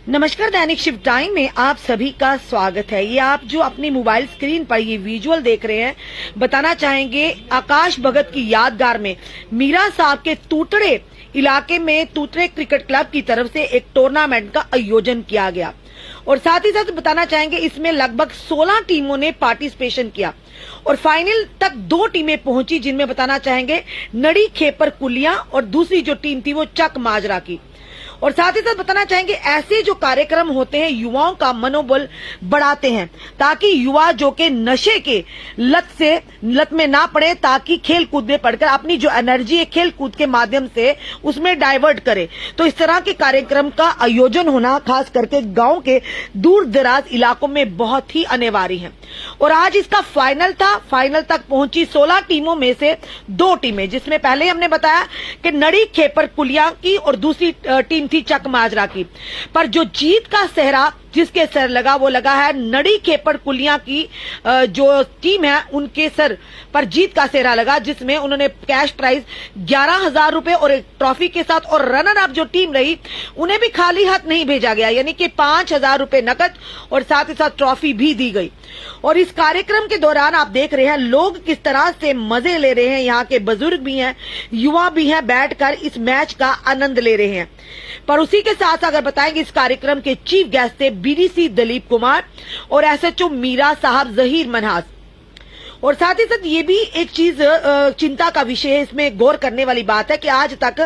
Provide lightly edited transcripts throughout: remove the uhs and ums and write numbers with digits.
नमस्कार, दैनिक shift time में आप सभी का स्वागत है। ये आप जो अपनी मोबाइल स्क्रीन पर ये विजुअल देख रहे हैं, बताना चाहेंगे आकाश भगत की यादगार में मीरा साहब के तूतड़े इलाके में तूतड़े क्रिकेट क्लब की तरफ से एक टूर्नामेंट का आयोजन किया गया और साथ ही साथ बताना चाहेंगे इसमें लगभग 16 टीमों ने पार्टिसिपेशन किया और फाइनल तक 2 टीमें पहुंची, जिनमें बताना चाहेंगे नड़ी खेपर कुलिया और दूसरी जो टीम थी वो चक माजरा की। और साथ ही साथ बताना चाहेंगे ऐसे जो कार्यक्रम होते हैं युवाओं का मनोबल बढ़ाते हैं ताकि युवा जो के नशे के लत में ना पड़े, ताकि खेल कूद में पढ़कर अपनी जो एनर्जी है खेल कूद के माध्यम से उसमें डाइवर्ट करे। तो इस तरह के कार्यक्रम का आयोजन होना खास करके गांव के दूर दराज इलाकों में बहुत ही अनिवार्य है। और आज इसका फाइनल था। फाइनल तक पहुंची 16 टीमों में से 2 टीमें, जिसमें पहले हमने बताया कि नड़ी खेपर कुलिया की और दूसरी टीम थी चक माजरा की। पर जो जीत का सेहरा जिसके सर लगा वो लगा है नड़ी खेपर कुलिया की जो टीम है उनके सर पर जीत का सेहरा लगा, जिसमें उन्होंने कैश प्राइज 11,000 रुपए और एक ट्रॉफी के साथ, और रनर अप जो टीम रही उन्हें भी खाली हाथ नहीं भेजा गया, यानी कि 5,000 रुपए नकद और साथ ही साथ ट्रॉफी भी दी गई। और इस कार्यक्रम के दौरान आप देख रहे हैं लोग किस तरह से मजे ले रहे हैं, यहाँ के बुजुर्ग भी हैं, युवा भी हैं, बैठकर इस मैच का आनंद ले रहे हैं। पर उसी के साथ अगर बताएंगे इस कार्यक्रम के चीफ गेस्ट थे बीडीसी दिलीप कुमार और एसएचओ मीरा साहब जहीर मनहास। और साथ ही साथ ये भी एक चीज चिंता का विषय है, इसमें गौर करने वाली बात है कि आज तक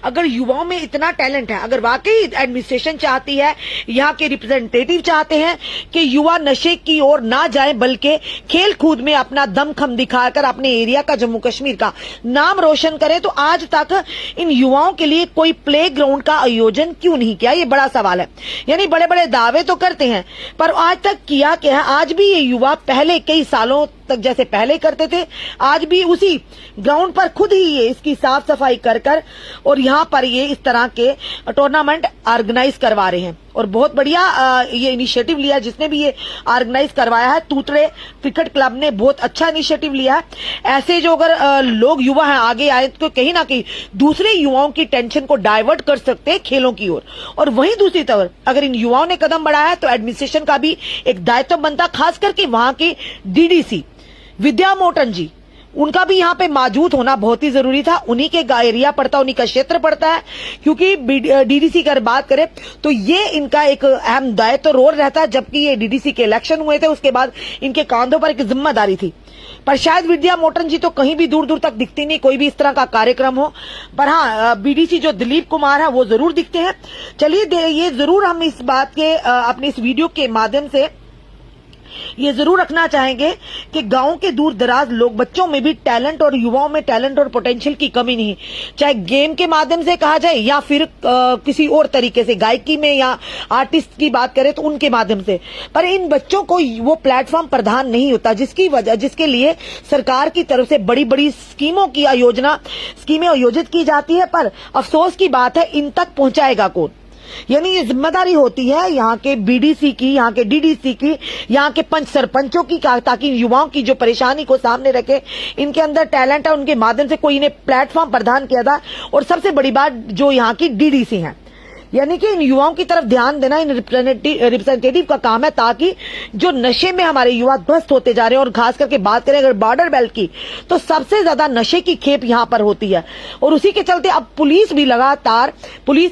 अगर युवाओं में इतना टैलेंट है, अगर वाकई एडमिनिस्ट्रेशन चाहती है, यहाँ के रिप्रेजेंटेटिव चाहते हैं कि युवा नशे की ओर ना जाए बल्कि खेल कूद में अपना दमखम दिखाकर अपने एरिया का, जम्मू कश्मीर का नाम रोशन करें, तो आज तक इन युवाओं के लिए कोई प्ले ग्राउंड का आयोजन क्यों नहीं किया, ये बड़ा सवाल है। यानी बड़े बड़े दावे तो करते हैं पर आज तक किया क्या है। आज भी ये युवा पहले कई सालों तक जैसे पहले करते थे, आज भी उसी ग्राउंड पर खुद ही ये इसकी साफ सफाई कर और यहाँ पर ये इस तरह के टूर्नामेंट ऑर्गेनाइज करवा रहे हैं। और बहुत बढ़िया ये इनिशिएटिव लिया जिसने भी ये ऑर्गेनाइज करवाया है, तूतड़े क्रिकेट क्लब ने बहुत अच्छा इनिशिएटिव लिया है। ऐसे जो अगर लोग युवा हैं आगे आए तो कहीं ना कहीं दूसरे युवाओं की टेंशन को डाइवर्ट कर सकते हैं खेलों की ओर। और वहीं दूसरी तरफ अगर इन युवाओं ने कदम बढ़ाया तो एडमिनिस्ट्रेशन का भी एक दायित्व बनता, खास करके वहां के डीडीसी विद्या मोटन जी, उनका भी यहाँ पे मौजूद होना बहुत ही जरूरी था। उन्हीं के एरिया पड़ता है, उन्हीं का क्षेत्र पड़ता है, क्योंकि डीडीसी की अगर बात करें तो ये इनका एक अहम दायित्व रोल रहता है। जबकि ये डीडीसी के इलेक्शन हुए थे उसके बाद इनके कांधों पर एक जिम्मेदारी थी, पर शायद विद्या मोटन जी तो कहीं भी दूर दूर तक दिखती नहीं, कोई भी इस तरह का कार्यक्रम हो। पर हाँ, बीडीसी जो दिलीप कुमार है वो जरूर दिखते हैं। चलिए ये जरूर हम इस बात के अपने इस वीडियो के माध्यम से ये जरूर रखना चाहेंगे कि गांव के दूर दराज लोग, बच्चों में भी टैलेंट और युवाओं में टैलेंट और पोटेंशियल की कमी नहीं, चाहे गेम के माध्यम से कहा जाए या फिर किसी और तरीके से गायकी में या आर्टिस्ट की बात करें तो उनके माध्यम से, पर इन बच्चों को वो प्लेटफॉर्म प्रदान नहीं होता, जिसके लिए सरकार की तरफ से बड़ी बड़ी स्कीमें आयोजित की जाती है। पर अफसोस की बात है इन तक पहुंचाएगा कौन। यानी ये जिम्मेदारी होती है यहाँ के बीडीसी की, यहाँ के डीडीसी की, यहाँ के पंच सरपंचों की, ताकि युवाओं की जो परेशानी को सामने रखे, इनके अंदर टैलेंट है उनके माध्यम से कोई इन्हें प्लेटफॉर्म प्रदान किया था। और सबसे बड़ी बात जो यहाँ की डीडीसी है, यानी कि इन युवाओं की तरफ ध्यान देना इन रिप्रेजेंटेटिव का काम है, ताकि जो नशे में हमारे युवा ध्वस्त होते जा रहे हैं। और खास करके बात करें अगर बॉर्डर बेल्ट की तो सबसे ज्यादा नशे की खेप यहां पर होती है। और उसी के चलते अब पुलिस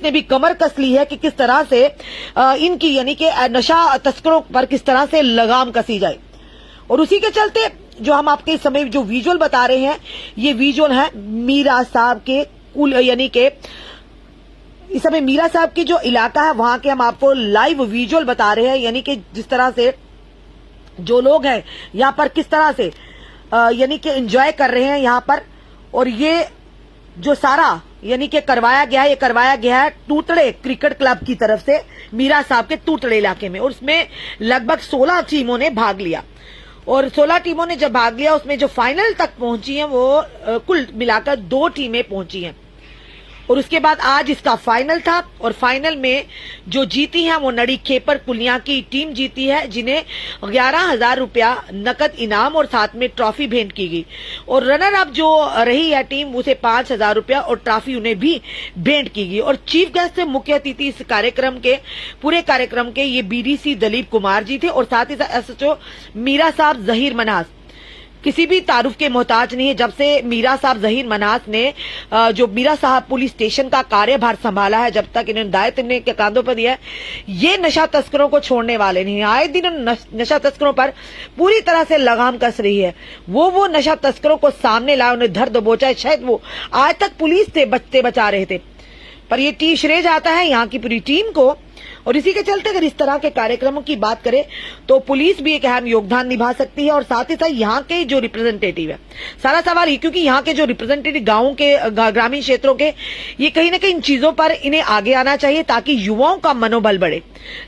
ने भी कमर कस ली है कि किस तरह से इनकी यानी कि नशा तस्करों पर किस तरह से लगाम कसी जाए। और उसी के चलते जो हम आपके इस समय जो विजुअल बता रहे हैं, ये विजुअल है मीरा साहब के यानी के इस समय मीरा साहब की जो इलाका है वहां के हम आपको लाइव विजुअल बता रहे हैं, यानी कि जिस तरह से जो लोग हैं यहाँ पर किस तरह से यानी कि एंजॉय कर रहे हैं यहाँ पर। और ये जो सारा यानी कि करवाया गया है तूतड़े क्रिकेट क्लब की तरफ से मीरा साहब के तूतड़े इलाके में। और उसमें लगभग 16 टीमों ने भाग लिया और 16 टीमों ने जब भाग लिया उसमें जो फाइनल तक पहुंची हैं वो कुल मिलाकर 2 टीमें पहुंची हैं। और उसके बाद आज इसका फाइनल था और फाइनल में जो जीती है वो नड़ी खेपर पुलिया की टीम जीती है, जिन्हें 11,000 रुपया नकद इनाम और साथ में ट्रॉफी भेंट की गई। और रनर अप जो रही है टीम, उसे 5,000 रुपया और ट्रॉफी उन्हें भी भेंट की गई। और चीफ गेस्ट मुख्य अतिथि इस कार्यक्रम के पूरे कार्यक्रम के ये बीडीसी दलीप कुमार जी थे और साथ ही साथ एसएचओ मीरा साहब जहीर मनास किसी भी तारुफ के मोहताज नहीं है। जब से मीरा साहब जहीर मनास ने जो मीरा साहब पुलिस स्टेशन का कार्यभार संभाला है, जब तक इन्होंने दायित्व इनके कांधों पर दिया है, ये नशा तस्करों को छोड़ने वाले नहीं। आए दिन नशा तस्करों पर पूरी तरह से लगाम कस रही है। वो नशा तस्करों को सामने लाए, उन्हें धर दबोचा। शायद वो आज तक पुलिस से बचते बचा रहे थे, पर ये श्रेय जाता है यहाँ की पूरी टीम को। और इसी के चलते अगर इस तरह के कार्यक्रमों की बात करें तो पुलिस भी एक अहम योगदान निभा सकती है। और साथ ही साथ यहाँ के जो रिप्रेजेंटेटिव है, सारा सवाल ही, क्योंकि यहाँ के जो रिप्रेजेंटेटिव गाँव के ग्रामीण क्षेत्रों के, ये कहीं ना कहीं इन चीजों पर इन्हें आगे आना चाहिए ताकि युवाओं का मनोबल बढ़े,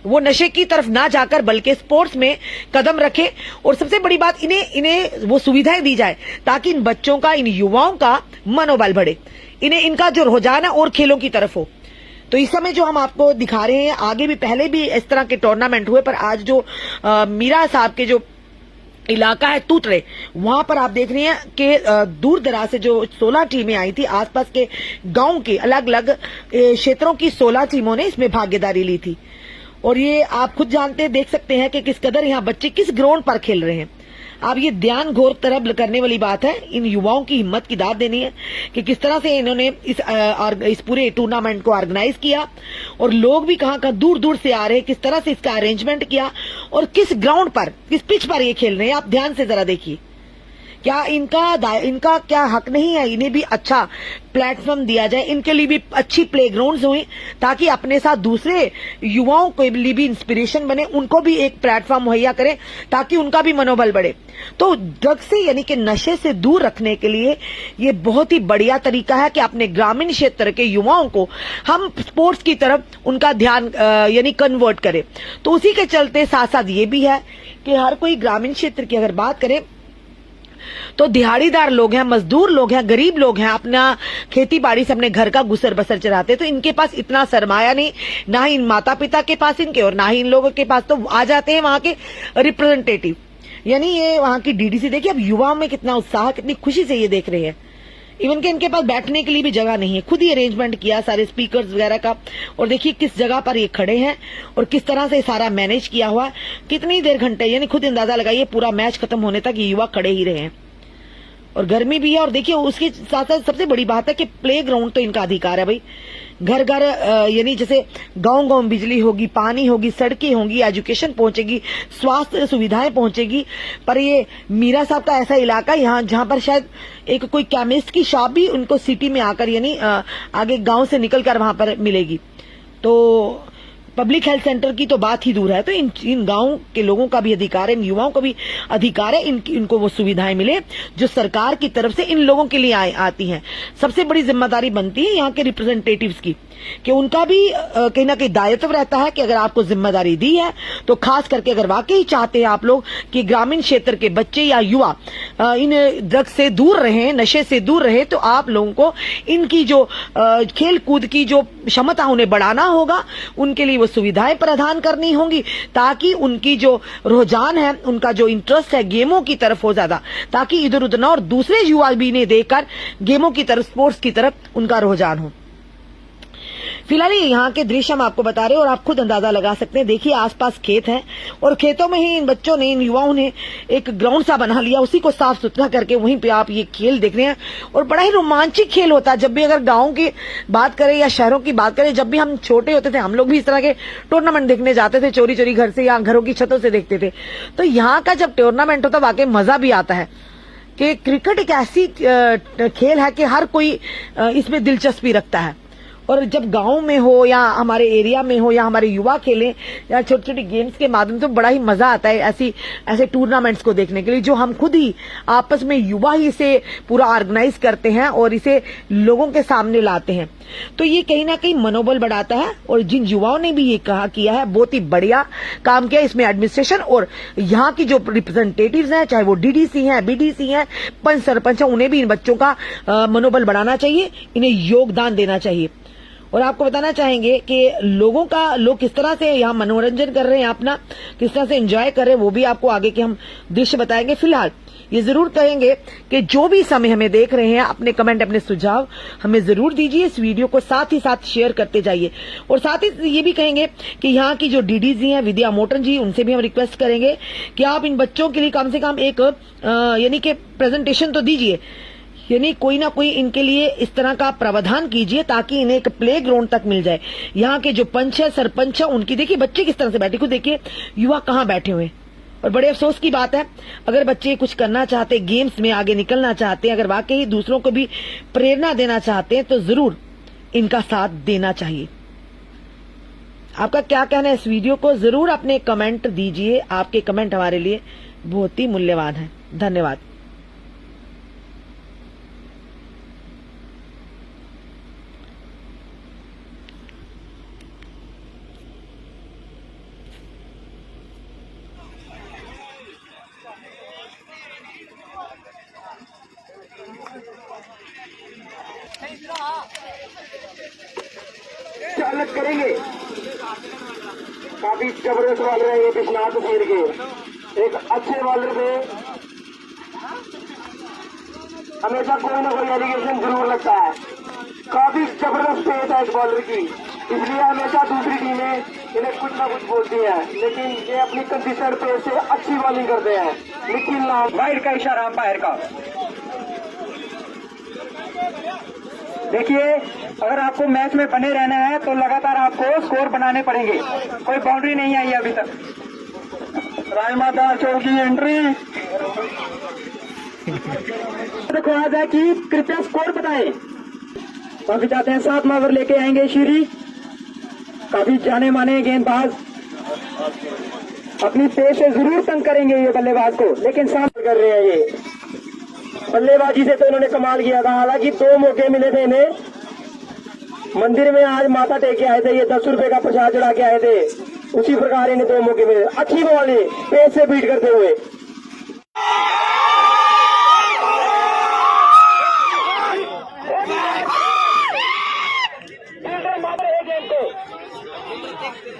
वो नशे की तरफ ना जाकर बल्कि स्पोर्ट्स में कदम रखे। और सबसे बड़ी बात, इन्हें वो सुविधाएं दी जाए ताकि इन बच्चों का, इन युवाओं का मनोबल बढ़े, इन्हें इनका जो रुझान है और खेलों की तरफ हो। तो इस समय जो हम आपको दिखा रहे हैं, आगे भी पहले भी इस तरह के टूर्नामेंट हुए, पर आज जो मीरा साहब के जो इलाका है तूतरे, वहां पर आप देख रहे हैं कि दूर दराज से जो 16 टीमें आई थी, आसपास के गांव के अलग अलग क्षेत्रों की 16 टीमों ने इसमें भागीदारी ली थी। और ये आप खुद जानते देख सकते हैं कि किस कदर यहाँ बच्चे किस ग्राउंड पर खेल रहे हैं। अब ये ध्यान घोर तरफ करने वाली बात है, इन युवाओं की हिम्मत की दाद देनी है कि किस तरह से इन्होंने इस पूरे टूर्नामेंट को ऑर्गेनाइज किया और लोग भी कहां दूर दूर से आ रहे हैं, किस तरह से इसका अरेंजमेंट किया और किस ग्राउंड पर, किस पिच पर ये खेल रहे हैं। आप ध्यान से जरा देखिए, क्या इनका क्या हक नहीं है, इन्हें भी अच्छा प्लेटफॉर्म दिया जाए, इनके लिए भी अच्छी प्लेग्राउंड्स हुई ताकि अपने साथ दूसरे युवाओं के लिए भी इंस्पिरेशन बने, उनको भी एक प्लेटफॉर्म मुहैया करें ताकि उनका भी मनोबल बढ़े। तो ड्रग्स से यानी कि नशे से दूर रखने के लिए ये बहुत ही बढ़िया तरीका है कि अपने ग्रामीण क्षेत्र के युवाओं को हम स्पोर्ट्स की तरफ उनका ध्यान यानी कन्वर्ट करें। तो उसी के चलते साथ साथ ये भी है कि हर कोई ग्रामीण क्षेत्र की अगर बात करें तो दिहाड़ीदार लोग हैं, मजदूर लोग हैं, गरीब लोग हैं, अपना खेती बाड़ी से अपने घर का गुसर बसर चलाते, तो इनके पास इतना सरमाया नहीं, ना ही इन माता पिता के पास इनके और ना ही इन लोगों के पास। तो आ जाते हैं वहां के रिप्रेजेंटेटिव, यानी ये वहां की डीडीसी। देखिए अब युवाओं में कितना उत्साह, कितनी खुशी से ये देख रहे हैं। इवन के इनके पास बैठने के लिए भी जगह नहीं है, खुद ही अरेंजमेंट किया सारे स्पीकर्स वगैरह का। और देखिए किस जगह पर ये खड़े हैं और किस तरह से सारा मैनेज किया हुआ है, कितनी देर घंटे, यानी खुद अंदाजा लगाइए पूरा मैच खत्म होने तक ये युवा खड़े ही रहे हैं। और गर्मी भी है। और देखिए उसके साथ साथ सबसे बड़ी बात है कि प्ले ग्राउंड तो इनका अधिकार है भाई। घर घर यानी जैसे गांव गांव बिजली होगी, पानी होगी, सड़कें होंगी, एजुकेशन पहुंचेगी, स्वास्थ्य सुविधाएं पहुंचेगी। पर ये मीरा साहब का ऐसा इलाका यहाँ जहां पर शायद एक कोई केमिस्ट की शॉप भी उनको सिटी में आकर यानी आगे गांव से निकलकर वहां पर मिलेगी। तो पब्लिक हेल्थ सेंटर की तो बात ही दूर है। तो इन गांव के लोगों का भी अधिकार है, इन युवाओं का भी अधिकार है, इनको वो सुविधाएं मिले जो सरकार की तरफ से इन लोगों के लिए आती हैं। सबसे बड़ी जिम्मेदारी बनती है यहाँ के रिप्रेजेंटेटिव्स की कि उनका भी कहीं ना कहीं दायित्व रहता है कि अगर आपको जिम्मेदारी दी है तो खास करके अगर वाकई चाहते हैं आप लोग कि ग्रामीण क्षेत्र के बच्चे या युवा इन ड्रग्स से दूर रहें, नशे से दूर रहे, तो आप लोगों को इनकी जो खेल कूद की जो क्षमता उन्हें बढ़ाना होगा, उनके लिए वो सुविधाएं प्रदान करनी होंगी ताकि उनकी जो रुझान है, उनका जो इंटरेस्ट है गेमों की तरफ हो ज्यादा, ताकि इधर उधर ना और दूसरे युवा भी इन्हें देखकर गेमों की तरफ, स्पोर्ट्स की तरफ उनका रुझान हो। फिलहाल यहाँ के दृश्य हम आपको बता रहे हैं और आप खुद अंदाजा लगा सकते हैं। देखिए आसपास खेत हैं और खेतों में ही इन बच्चों ने, इन युवाओं ने एक ग्राउंड सा बना लिया, उसी को साफ सुथरा करके वहीं पे आप ये खेल देख रहे हैं। और बड़ा ही रोमांचक खेल होता है। जब भी अगर गाँव की बात करें या शहरों की बात करें, जब भी हम छोटे होते थे हम लोग भी इस तरह के टूर्नामेंट देखने जाते थे, चोरी चोरी घर से या घरों की छतों से देखते थे। तो यहाँ का जब टूर्नामेंट होता वाकई मजा भी आता है कि क्रिकेट एक ऐसी खेल है कि हर कोई इसमें दिलचस्पी रखता है और जब गांव में हो या हमारे एरिया में हो या हमारे युवा खेलें या छोटे छोटे गेम्स के माध्यम से, बड़ा ही मजा आता है ऐसे टूर्नामेंट्स को देखने के लिए, जो हम खुद ही आपस में युवा ही इसे पूरा ऑर्गेनाइज करते हैं और इसे लोगों के सामने लाते हैं। तो ये कहीं ना कहीं मनोबल बढ़ाता है। और जिन युवाओं ने भी ये किया है, बहुत ही बढ़िया काम किया। इसमें एडमिनिस्ट्रेशन और यहाँ की जो रिप्रेजेंटेटिव्स हैं, चाहे वो डीडीसी हैं, बीडीसी हैं, पंच सरपंच हैं, उन्हें भी इन बच्चों का मनोबल बढ़ाना चाहिए, इन्हें योगदान देना चाहिए। और आपको बताना चाहेंगे कि लोग किस तरह से यहाँ मनोरंजन कर रहे हैं, अपना किस तरह से एंजॉय कर रहे हैं, वो भी आपको आगे के हम दृश्य बताएंगे। फिलहाल ये जरूर कहेंगे कि जो भी समय हमें देख रहे हैं, अपने कमेंट, अपने सुझाव हमें जरूर दीजिए। इस वीडियो को साथ ही साथ शेयर करते जाइए। और साथ ही ये भी कहेंगे कि यहाँ की जो डीडीजी हैं, विद्या मोटन जी, उनसे भी हम रिक्वेस्ट करेंगे कि आप इन बच्चों के लिए कम से कम एक यानी कि प्रेजेंटेशन तो दीजिए, यानी कोई ना कोई इनके लिए इस तरह का प्रावधान कीजिए ताकि इन्हें एक प्ले ग्राउंड तक मिल जाए। यहाँ के जो पंच है, सरपंच है, उनकी देखिए बच्चे किस तरह से बैठे, खुद देखिए युवा कहाँ बैठे हुए हैं। और बड़े अफसोस की बात है, अगर बच्चे कुछ करना चाहते, गेम्स में आगे निकलना चाहते हैं, अगर वाकई दूसरों को भी प्रेरणा देना चाहते हैं, तो जरूर इनका साथ देना चाहिए। आपका क्या कहना है इस वीडियो को, जरूर अपने कमेंट दीजिए। आपके कमेंट हमारे लिए बहुत ही मूल्यवान है। धन्यवाद। चालक करेंगे, काफी जबरदस्त बॉलर है ये विश्वनाथ तस्वीर के, एक अच्छे बॉलर पे हमेशा कोई ना कोई एलिगेशन जरूर लगता है। काफी जबरदस्त पेस है इस बॉलर की, इसलिए हमेशा दूसरी टीमें इन्हें कुछ ना कुछ बोलती है, लेकिन ये अपनी कंसिस्टेंट पेस से अच्छी बॉलिंग करते हैं। निखिल नाम वाइड का इशारा अंपायर का। देखिए, अगर आपको मैच में बने रहना है तो लगातार आपको स्कोर बनाने पड़ेंगे। कोई बाउंड्री नहीं आई अभी तक। राजमाता चौक की एंट्री देखो आज है कि कृपया स्कोर बताएं। काफी चाहते हैं 7 ओवर लेके आएंगे श्री, काफी जाने माने गेंदबाज, अपनी पेस से जरूर तंग करेंगे ये बल्लेबाज को, लेकिन सामने कर रहे हैं ये बल्लेबाजी से तो इन्होंने कमाल किया था। हालांकि 2 मौके मिले थे इन्हें, मंदिर में आज माथा टेक के आए थे, ये 10 रुपए का प्रसाद चढ़ा के आए थे, उसी प्रकार इन्हें 2 मौके मिले। अच्छी बॉल है, पेस से बीट करते हुए।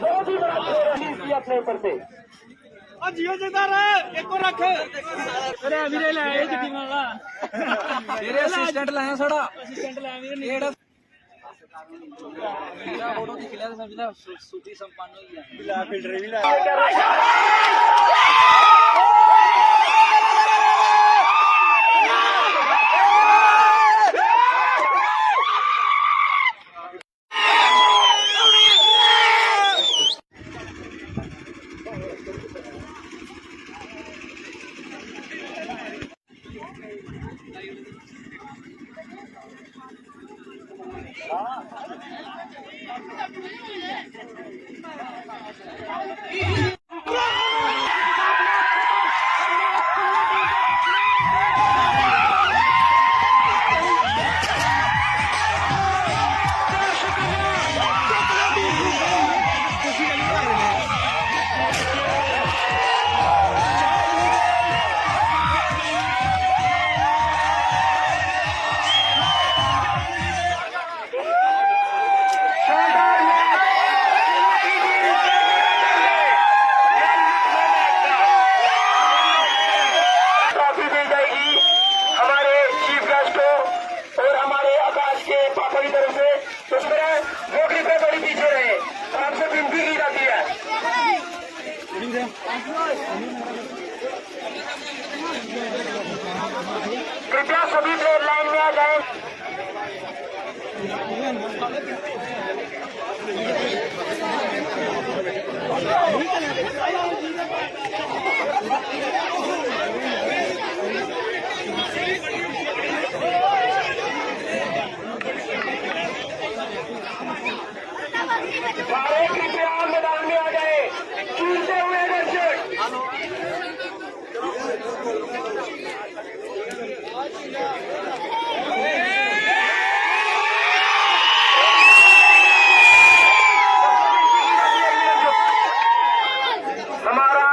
बहुत ही बड़ा खेल अपने ऊपर से जियो जता रहा एक को रख अरे वीरे ले आए जटी वाला मेरे असिस्टेंट लाया साडा असिस्टेंट लाया वीरे नेड़ा मेरा फोटो दिख लिया तो समझदा सूफी संपन्न हो गया बिला फिल्टर भी ला कृपया सभी प्लेयर लाइन में आ जाए। सारे कृपया मैदान में आ जाए, चूमते हुए दर्शक। हमारा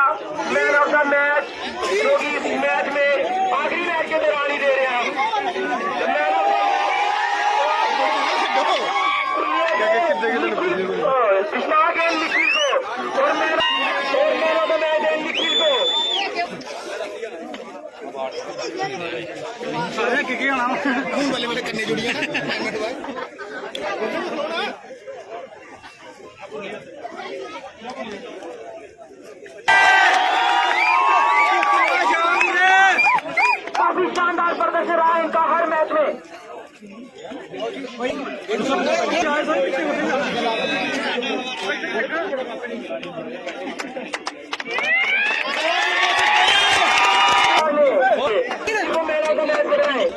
मैन ऑफ द मैच जो कि इस मैच में आखिरी मैच के दौरान ही दे रहे हैं मैन ऑफ इश्ताक है निखिल को और मैन ऑफ द मैच है निखिल को। काफी शानदार प्रदर्शन रहा इनका हर मैच में। इसको मैन ऑफ द मैच दे रहे हैं।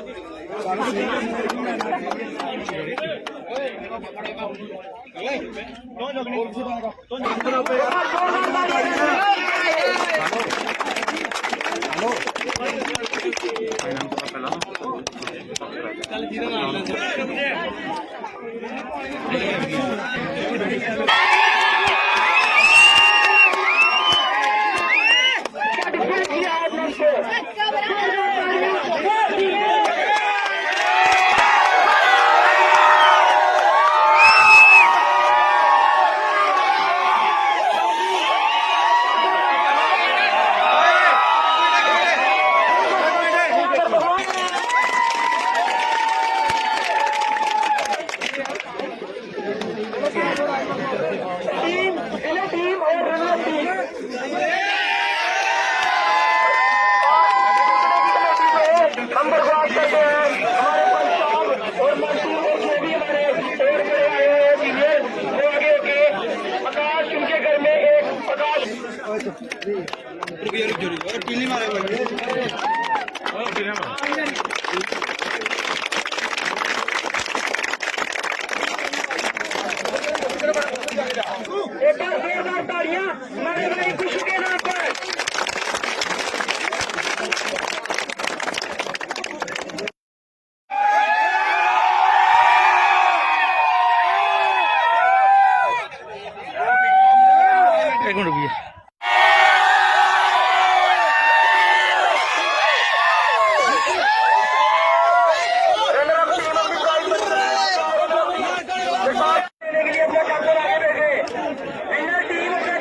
टीम और रनर टीम हम बर्बाद करते हैं हमारे पंजाब और मजदूर और जो भी हमारे और बड़े आए हैं सीनियर वो आगे होके आकाश उनके घर में एक आकाश एक बार जोरदार तालियां हमारे भाई खुशी के नाम पर। एक मिनट रुकिए। देने के लिए अपना कैप्टन आगे भेजे विनर टीम अपना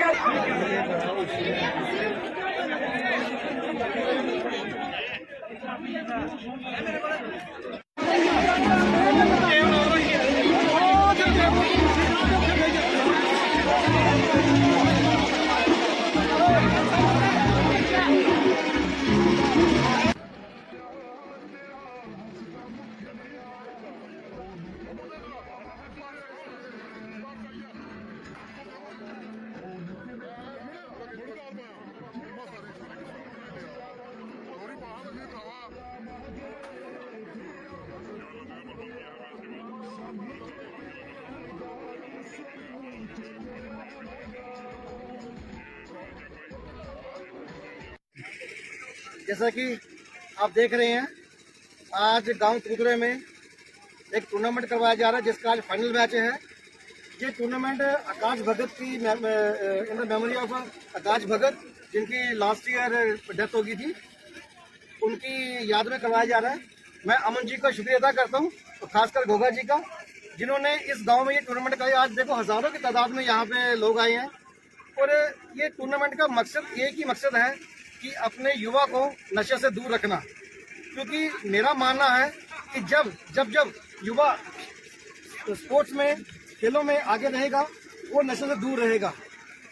जैसा कि आप देख रहे हैं आज गांव तुगरे में एक टूर्नामेंट करवाया जा रहा है जिसका आज फाइनल मैच है। ये टूर्नामेंट आकाश भगत की इन द मेमोरी ऑफ आकाश भगत जिनकी लास्ट ईयर डेथ हो गई थी, उनकी याद में करवाया जा रहा है। मैं अमन जी का शुक्रिया अदा करता हूँ और खासकर घोगा जी का जिन्होंने इस गांव में ये टूर्नामेंट कराया। आज देखो हजारों की तादाद में यहाँ पे लोग आए हैं और ये टूर्नामेंट का मकसद एक ही मकसद है कि अपने युवा को नशे से दूर रखना, क्योंकि मेरा मानना है कि जब जब जब युवा स्पोर्ट्स में खेलों में आगे रहेगा वो नशे से दूर रहेगा।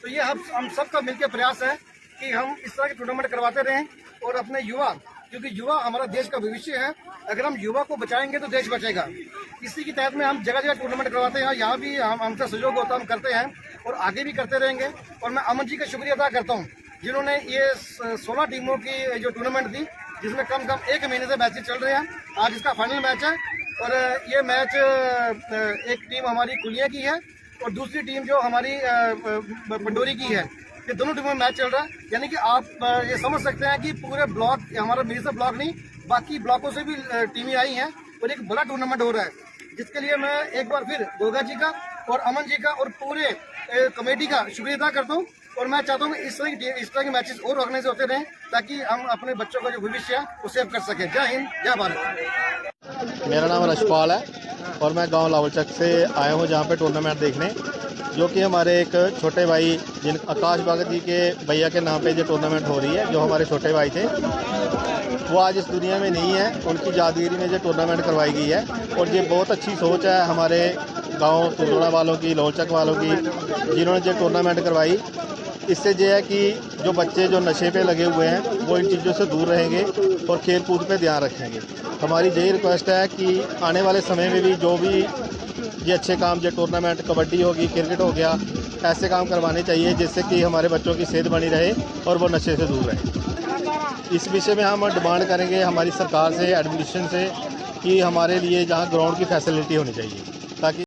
तो ये हम सबका मिलकर प्रयास है कि हम इस तरह के टूर्नामेंट करवाते रहें और अपने युवा, क्योंकि युवा हमारा देश का भविष्य है, अगर हम युवा को बचाएंगे तो देश बचेगा। इसी के तहत में हम जगह जगह टूर्नामेंट करवाते हैं, यहाँ भी हमसे सहयोग होता है, हम करते हैं और आगे भी करते रहेंगे। और मैं अमन जी का शुक्रिया अदा करता हूँ जिन्होंने ये 16 टीमों की जो टूर्नामेंट थी जिसमें कम से कम 1 महीने से मैचेस चल रहे हैं, आज इसका फाइनल मैच है। और ये मैच एक टीम हमारी कुलिया की है और दूसरी टीम जो हमारी पंडोरी की है। ये दोनों टीमों में मैच चल रहा है, यानी कि आप ये समझ सकते हैं कि पूरे ब्लॉक, हमारा मीरसा ब्लॉक नहीं बाकी ब्लॉकों से भी टीमें आई हैं और एक बड़ा टूर्नामेंट हो रहा है, जिसके लिए मैं एक बार फिर गोगा जी का और अमन जी का और पूरे कमेटी का शुक्रिया अदा करता हूँ। और मैं चाहता हूँ कि इस तरह के मैचेस और ऑर्गेनाइज होते रहें ताकि हम अपने बच्चों का जो भविष्य है वो सेव कर सकें। जय हिंद, जय भारत। मेरा नाम रशपाल है और मैं गांव लावलचक से आया हूं जहां पे टूर्नामेंट देखने, जो कि हमारे एक छोटे भाई जिन आकाश भगत जी के भैया के नाम पे ये टूर्नामेंट हो रही है। जो हमारे छोटे भाई थे वो आज इस दुनिया में नहीं है, उनकी यादगिरी में ये टूर्नामेंट करवाई गई है। और ये बहुत अच्छी सोच है हमारे गाँव तुलड़ा वालों की, लावलचक वालों की, जिन्होंने ये टूर्नामेंट करवाई। इससे ये है कि जो बच्चे जो नशे पे लगे हुए हैं वो इन चीज़ों से दूर रहेंगे और खेल कूद पे ध्यान रखेंगे। हमारी यही रिक्वेस्ट है कि आने वाले समय में भी जो भी ये अच्छे काम, जो टूर्नामेंट कबड्डी होगी, क्रिकेट हो गया, ऐसे काम करवाने चाहिए जिससे कि हमारे बच्चों की सेहत बनी रहे और वो नशे से दूर रहे। इस विषय में हम डिमांड करेंगे हमारी सरकार से, एडमिनिस्ट्रेशन से, कि हमारे लिए जहाँ ग्राउंड की फैसिलिटी होनी चाहिए ताकि